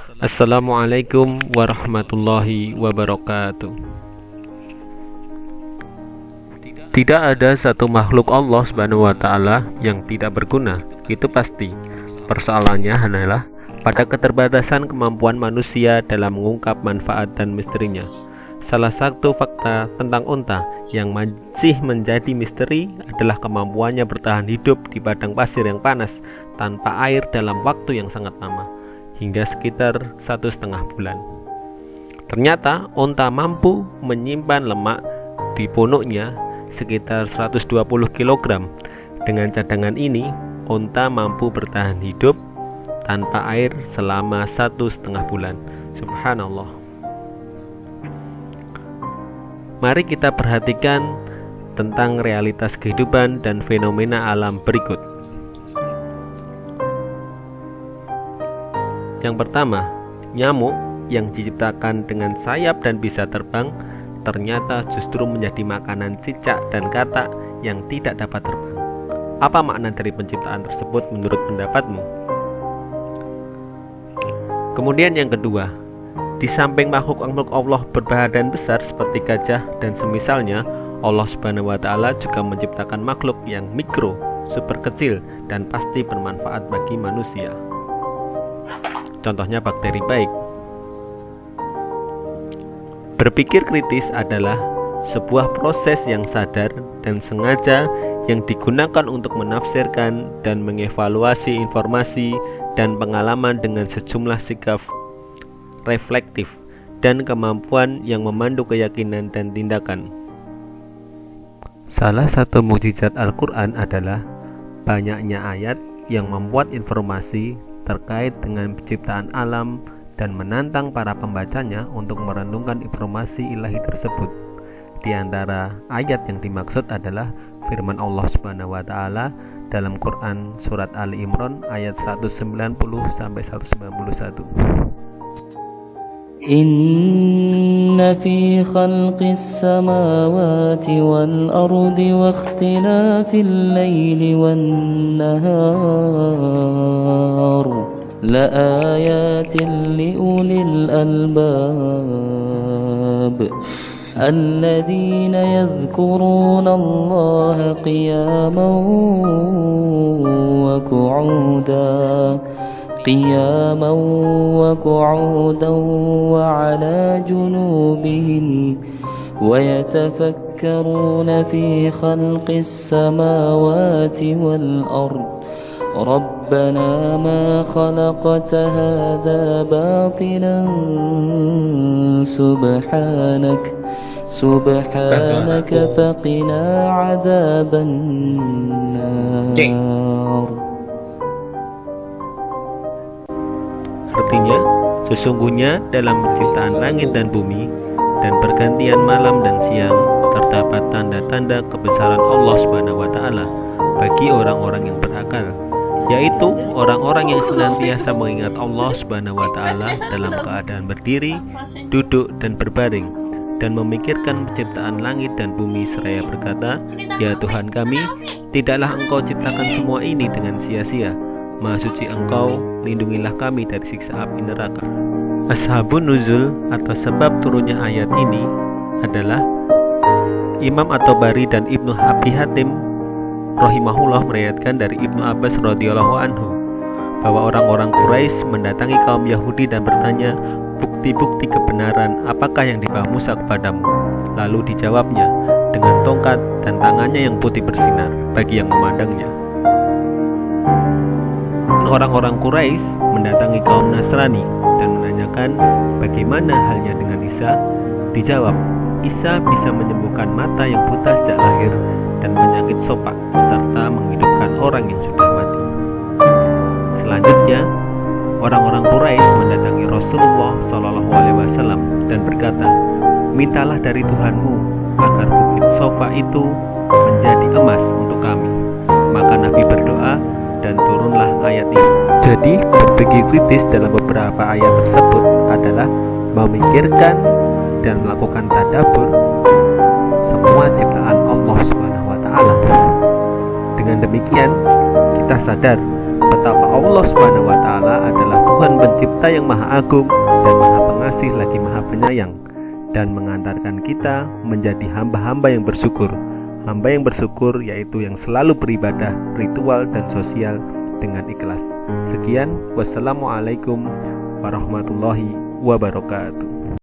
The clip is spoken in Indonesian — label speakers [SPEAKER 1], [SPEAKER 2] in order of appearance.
[SPEAKER 1] Assalamualaikum warahmatullahi wabarakatuh. Tidak ada satu makhluk Allah Subhanahu wa taala yang tidak berguna, itu pasti. Persoalannya hanyalah pada keterbatasan kemampuan manusia dalam mengungkap manfaat dan misterinya. Salah satu fakta tentang unta yang masih menjadi misteri adalah kemampuannya bertahan hidup di padang pasir yang panas tanpa air dalam waktu yang sangat lama, hingga sekitar 1,5 bulan. Ternyata unta mampu menyimpan lemak di punuknya sekitar 120 kg. Dengan cadangan ini, unta mampu bertahan hidup tanpa air selama 1,5 bulan. Subhanallah. Mari kita perhatikan tentang realitas kehidupan dan fenomena alam berikut. Yang pertama, nyamuk yang diciptakan dengan sayap dan bisa terbang ternyata justru menjadi makanan cicak dan katak yang tidak dapat terbang. Apa makna dari penciptaan tersebut menurut pendapatmu? Kemudian yang kedua, di samping makhluk-makhluk Allah berbadan besar seperti gajah dan semisalnya, Allah Subhanahu wa taala juga menciptakan makhluk yang mikro, super kecil dan pasti bermanfaat bagi manusia. Contohnya bakteri baik. Berpikir kritis adalah sebuah proses yang sadar dan sengaja yang digunakan untuk menafsirkan dan mengevaluasi informasi dan pengalaman dengan sejumlah sikap reflektif dan kemampuan yang memandu keyakinan dan tindakan. Salah satu mukjizat Al-Quran adalah banyaknya ayat yang membuat informasi terkait dengan penciptaan alam dan menantang para pembacanya untuk merenungkan informasi ilahi tersebut. Di antara ayat yang dimaksud adalah firman Allah Subhanahu wa taala dalam Quran surat Ali Imran ayat 190 sampai 191.
[SPEAKER 2] Inna fi khalqis samawati wal ardi wa ikhtilafil laili wan nahar la ayatin li ulil albab الذين يذكرون الله قياما وقعودا وعلى جنوبهم ويتفكرون في خلق السماوات والأرض ربنا ما خلقت هذا باطلا سبحانك فقنا عذاب النار.
[SPEAKER 1] Artinya, sesungguhnya dalam penciptaan langit dan bumi dan pergantian malam dan siang terdapat tanda-tanda kebesaran Allah Subhanahu wa taala bagi orang-orang yang berakal, yaitu orang-orang yang senantiasa mengingat Allah Subhanahu wa taala dalam keadaan berdiri, duduk dan berbaring, dan memikirkan penciptaan langit dan bumi seraya berkata, "Ya Tuhan kami, tidaklah Engkau ciptakan semua ini dengan sia-sia. Maha suci Engkau, lindungilah kami dari siksa api neraka." Ashabun nuzul atau sebab turunnya ayat ini adalah Imam At-Tabari dan Ibnu Abi Hatim rahimahullah meriwayatkan dari Ibnu Abbas radhiyallahu anhu bahwa orang-orang Quraisy mendatangi kaum Yahudi dan bertanya, "Bukti-bukti kebenaran apakah yang dibawa Musa kepadamu?" Lalu dijawabnya dengan tongkat dan tangannya yang putih bersinar bagi yang memandangnya. Orang-orang Quraisy mendatangi kaum Nasrani dan menanyakan bagaimana halnya dengan Isa. Dijawab, Isa bisa menyembuhkan mata yang buta sejak lahir dan penyakit sopak serta menghidupkan orang yang sudah mati. Selanjutnya, orang-orang Quraisy mendatangi Rasulullah SAW dan berkata, "Mintalah dari Tuhanmu agar bukit Sofa itu menjadi emas untuk kami." Maka Nabi berdoa dan turunlah ayat ini. Jadi, berpikir kritis dalam beberapa ayat tersebut adalah memikirkan dan melakukan tadabbur semua ciptaan Allah Subhanahu wa taala. Dengan demikian, kita sadar betapa Allah Subhanahu wa taala adalah Tuhan pencipta yang Maha Agung dan Maha Pengasih lagi Maha Penyayang, dan mengantarkan kita menjadi hamba-hamba yang bersyukur. Hamba yang bersyukur yaitu yang selalu beribadah, ritual dan sosial dengan ikhlas. Sekian, wassalamualaikum warahmatullahi wabarakatuh.